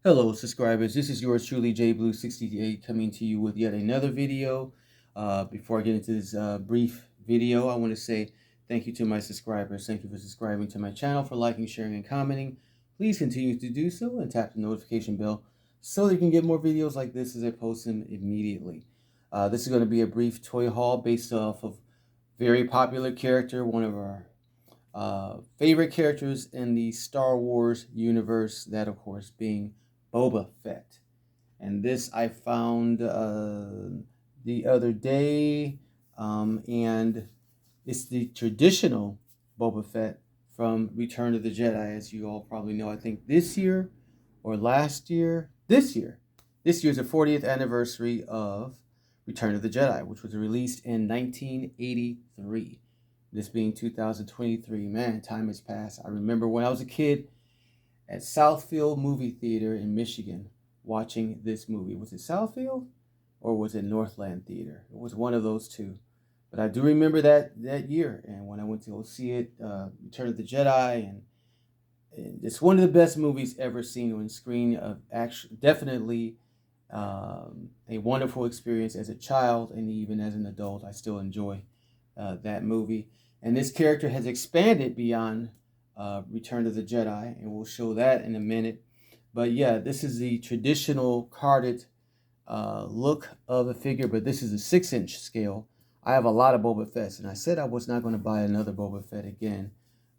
Hello, subscribers. This is yours truly, JBlue68, coming to you with yet another video. Before I get into this brief video, I want to say thank you to my subscribers. Thank you for subscribing to my channel, for liking, sharing, and commenting. Please continue to do so and tap the notification bell so that you can get more videos like this as I post them immediately. This is going to be a brief toy haul based off of very popular character, one of our favorite characters in the Star Wars universe, that of course being Boba Fett. And this I found the other day, and it's the traditional Boba Fett from Return of the Jedi, as you all probably know. I think this year or last year, this year is the 40th anniversary of Return of the Jedi, which was released in 1983. This being 2023, man, time has passed. I remember when I was a kid at Southfield Movie Theater in Michigan watching this movie. Was it Southfield or was it Northland Theater? It was one of those two. But I do remember that year, and when I went to go see it, Return of the Jedi, and it's one of the best movies ever seen on screen. Actually, definitely a wonderful experience as a child, and even as an adult, I still enjoy that movie. And this character has expanded beyond Return of the Jedi, and we'll show that in a minute. But yeah, this is the traditional carded look of the figure, but this is a 6-inch scale. I have a lot of Boba Fett's, and I said I was not going to buy another Boba Fett again,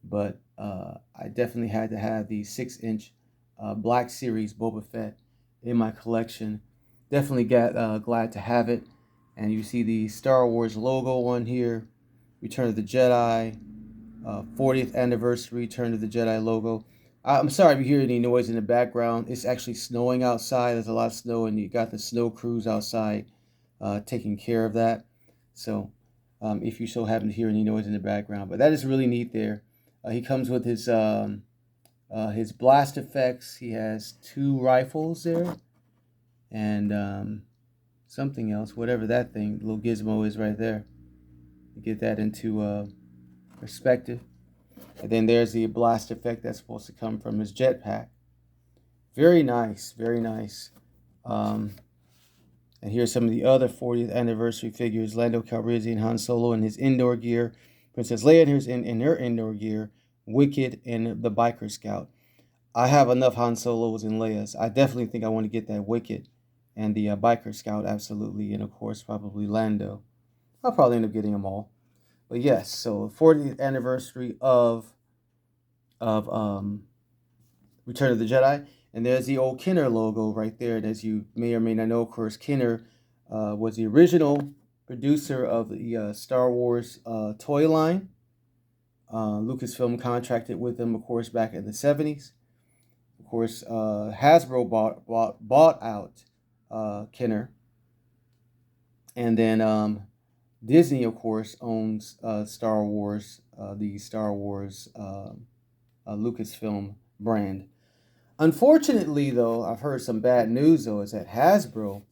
but I definitely had to have the 6-inch Black Series Boba Fett in my collection. Definitely glad to have it. And you see the Star Wars logo on here, Return of the Jedi, 40th anniversary Return of the Jedi logo. I'm sorry if you hear any noise in the background. It's actually snowing outside. There's a lot of snow, and you got the snow crews outside taking care of that. So if you so happen to hear any noise in the background, but that is really neat there. He comes with his blast effects. He has 2 rifles there, and something else, whatever that thing, little gizmo is right there. You get that into perspective. And then there's the blast effect that's supposed to come from his jetpack. Very nice, very nice. And here's some of the other 40th anniversary figures. Lando Calrissian, Han Solo in his indoor gear. Princess Leia in her indoor gear. Wicket and the Biker Scout. I have enough Han Solos and Leias. I definitely think I want to get that Wicket and the Biker Scout, absolutely. And of course, probably Lando. I'll probably end up getting them all. But yes, so 40th anniversary of Return of the Jedi. And there's the old Kenner logo right there. And as you may or may not know, of course, Kenner was the original producer of the Star Wars toy line. Lucasfilm contracted with them, of course, back in the 70s. Of course, Hasbro bought out Kenner. And then Disney, of course, owns Star Wars, the Star Wars Lucasfilm brand. Unfortunately, though, I've heard some bad news, though, is that Hasbro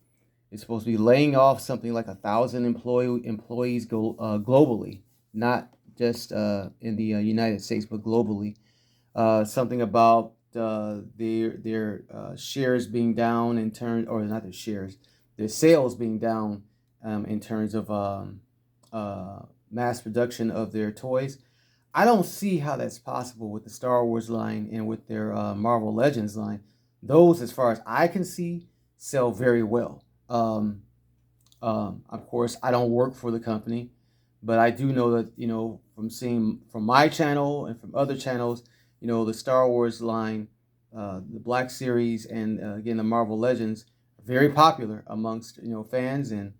is supposed to be laying off something like 1,000 employees globally, not just in the United States, but globally. Something about their shares being down in turn, or not their shares, their sales being down in terms of mass production of their toys. I don't see how that's possible with the Star Wars line and with their Marvel Legends line. Those, as far as I can see, sell very well. Of course, I don't work for the company, but I do know that, from seeing from my channel and from other channels, the Star Wars line, the Black Series, and again, the Marvel Legends are very popular amongst, fans, and,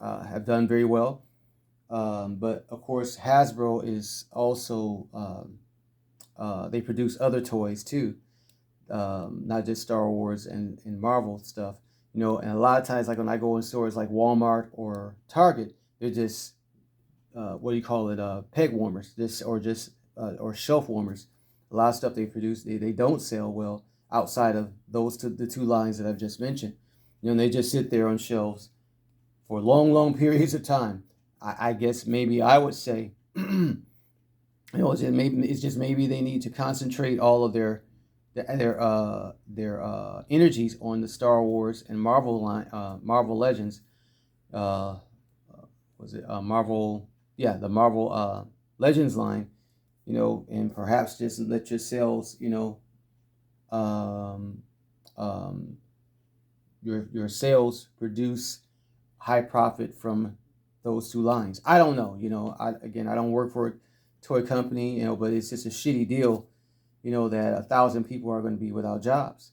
have done very well. But of course, Hasbro is also, they produce other toys too, not just Star Wars and Marvel stuff. And a lot of times, like when I go in stores like Walmart or Target, they're just, what do you call it, peg warmers, or shelf warmers. A lot of stuff they produce, they don't sell well outside of the 2 lines that I've just mentioned. And they just sit there on shelves for long periods of time. I guess maybe I would say, it's just maybe they need to concentrate all of their their energies on the Star Wars and Marvel line, Marvel Legends. Uh, was it Marvel? Yeah, the Marvel Legends line. And perhaps just let your sales, um, um, your sales produce high profit from those two lines. I don't know. I don't work for a toy company, but it's just a shitty deal, that 1,000 people are going to be without jobs.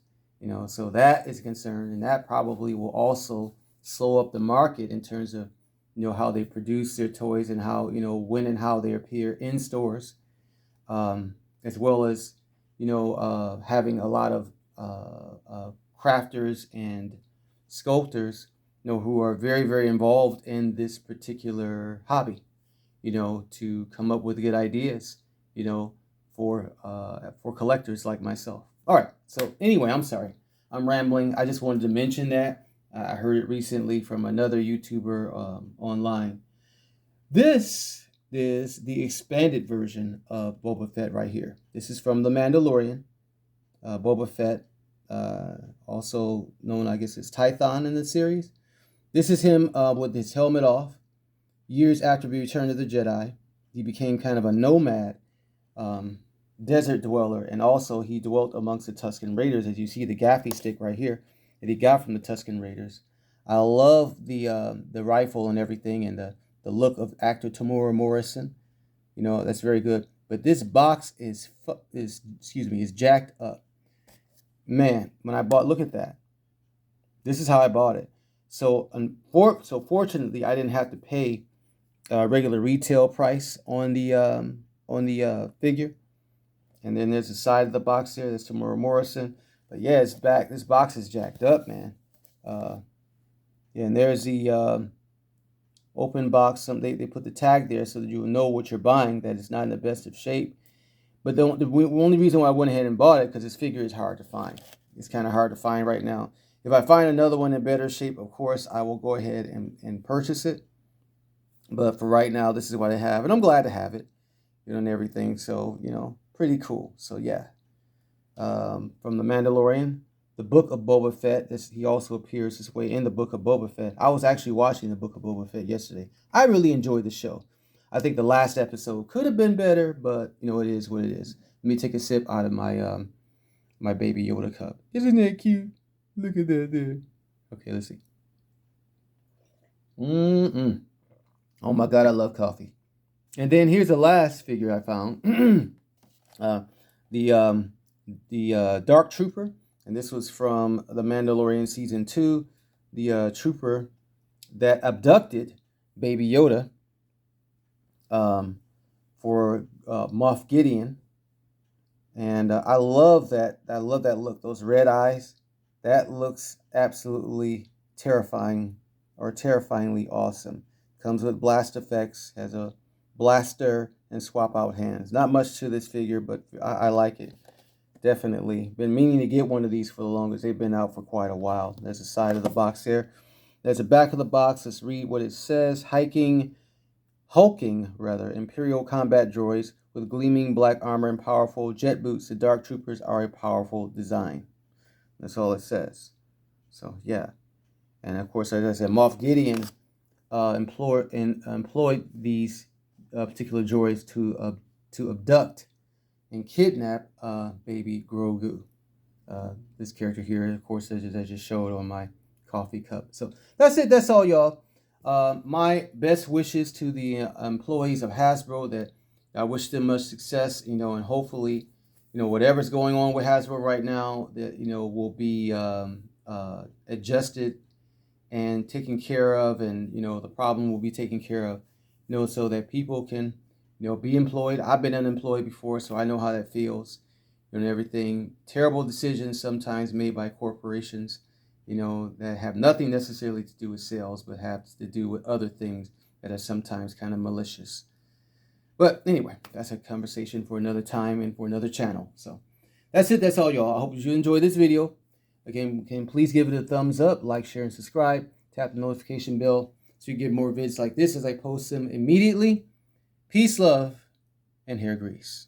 So that is a concern, and that probably will also slow up the market in terms of, how they produce their toys and how, when and how they appear in stores, as well as, having a lot of crafters and sculptors, who are very, very involved in this particular hobby, to come up with good ideas, for collectors like myself. All right. So anyway, I'm sorry, I'm rambling. I just wanted to mention that. I heard it recently from another YouTuber online. This is the expanded version of Boba Fett right here. This is from The Mandalorian. Boba Fett, also known, I guess, as Tython in the series. This is him with his helmet off. Years after the return of the Jedi, he became kind of a nomad, desert dweller, and also he dwelt amongst the Tusken Raiders, as you see the gaffy stick right here that he got from the Tusken Raiders. I love the rifle and everything, and the look of actor Tamora Morrison. That's very good. But this box is jacked up. Man, when I bought, look at that. This is how I bought it. So fortunately, I didn't have to pay regular retail price on the figure. And then there's the side of the box there. That's Tamora Morrison. But yeah, it's back. This box is jacked up, man. Yeah, and there's the open box. They put the tag there so that you will know what you're buying, that it's not in the best of shape. But the only reason why I went ahead and bought it, because this figure is hard to find. It's kind of hard to find right now. If I find another one in better shape, of course, I will go ahead and purchase it. But for right now, this is what I have. And I'm glad to have it, and everything. So, pretty cool. So, yeah. From The Mandalorian, the Book of Boba Fett. He also appears this way in the Book of Boba Fett. I was actually watching the Book of Boba Fett yesterday. I really enjoyed the show. I think the last episode could have been better, but, it is what it is. Let me take a sip out of my my Baby Yoda cup. Isn't that cute? Look at that there. Okay, let's see. Oh my God, I love coffee. And then here's the last figure I found. The Dark Trooper, and this was from The Mandalorian Season 2. The trooper that abducted Baby Yoda for Moff Gideon. And I love that. I love that look. Those red eyes. That looks absolutely terrifying, or terrifyingly awesome. Comes with blast effects. Has a blaster and swap out hands. Not much to this figure, but I like it. Definitely. Been meaning to get one of these for the longest. They've been out for quite a while. There's the side of the box there. There's the back of the box. Let's read what it says. Hulking, Imperial combat droids with gleaming black armor and powerful jet boots. The Dark Troopers are a powerful design. That's all it says. So, yeah. And, of course, as I said, Moff Gideon employed these particular droids to abduct and kidnap baby Grogu. This character here, of course, as I just showed on my coffee cup. So that's it. That's all, y'all. My best wishes to the employees of Hasbro. That I wish them much success. And hopefully, whatever's going on with Hasbro right now, that will be adjusted and taken care of, and the problem will be taken care of. So that people can be employed. I've been unemployed before, so I know how that feels. And everything. Terrible decisions sometimes made by corporations, that have nothing necessarily to do with sales, but have to do with other things that are sometimes kind of malicious. But anyway, that's a conversation for another time and for another channel. So that's it. That's all, y'all. I hope you enjoyed this video. Again, please give it a thumbs up, like, share, and subscribe. Tap the notification bell so you get more vids like this as I post them immediately. Peace, love, and hair grease.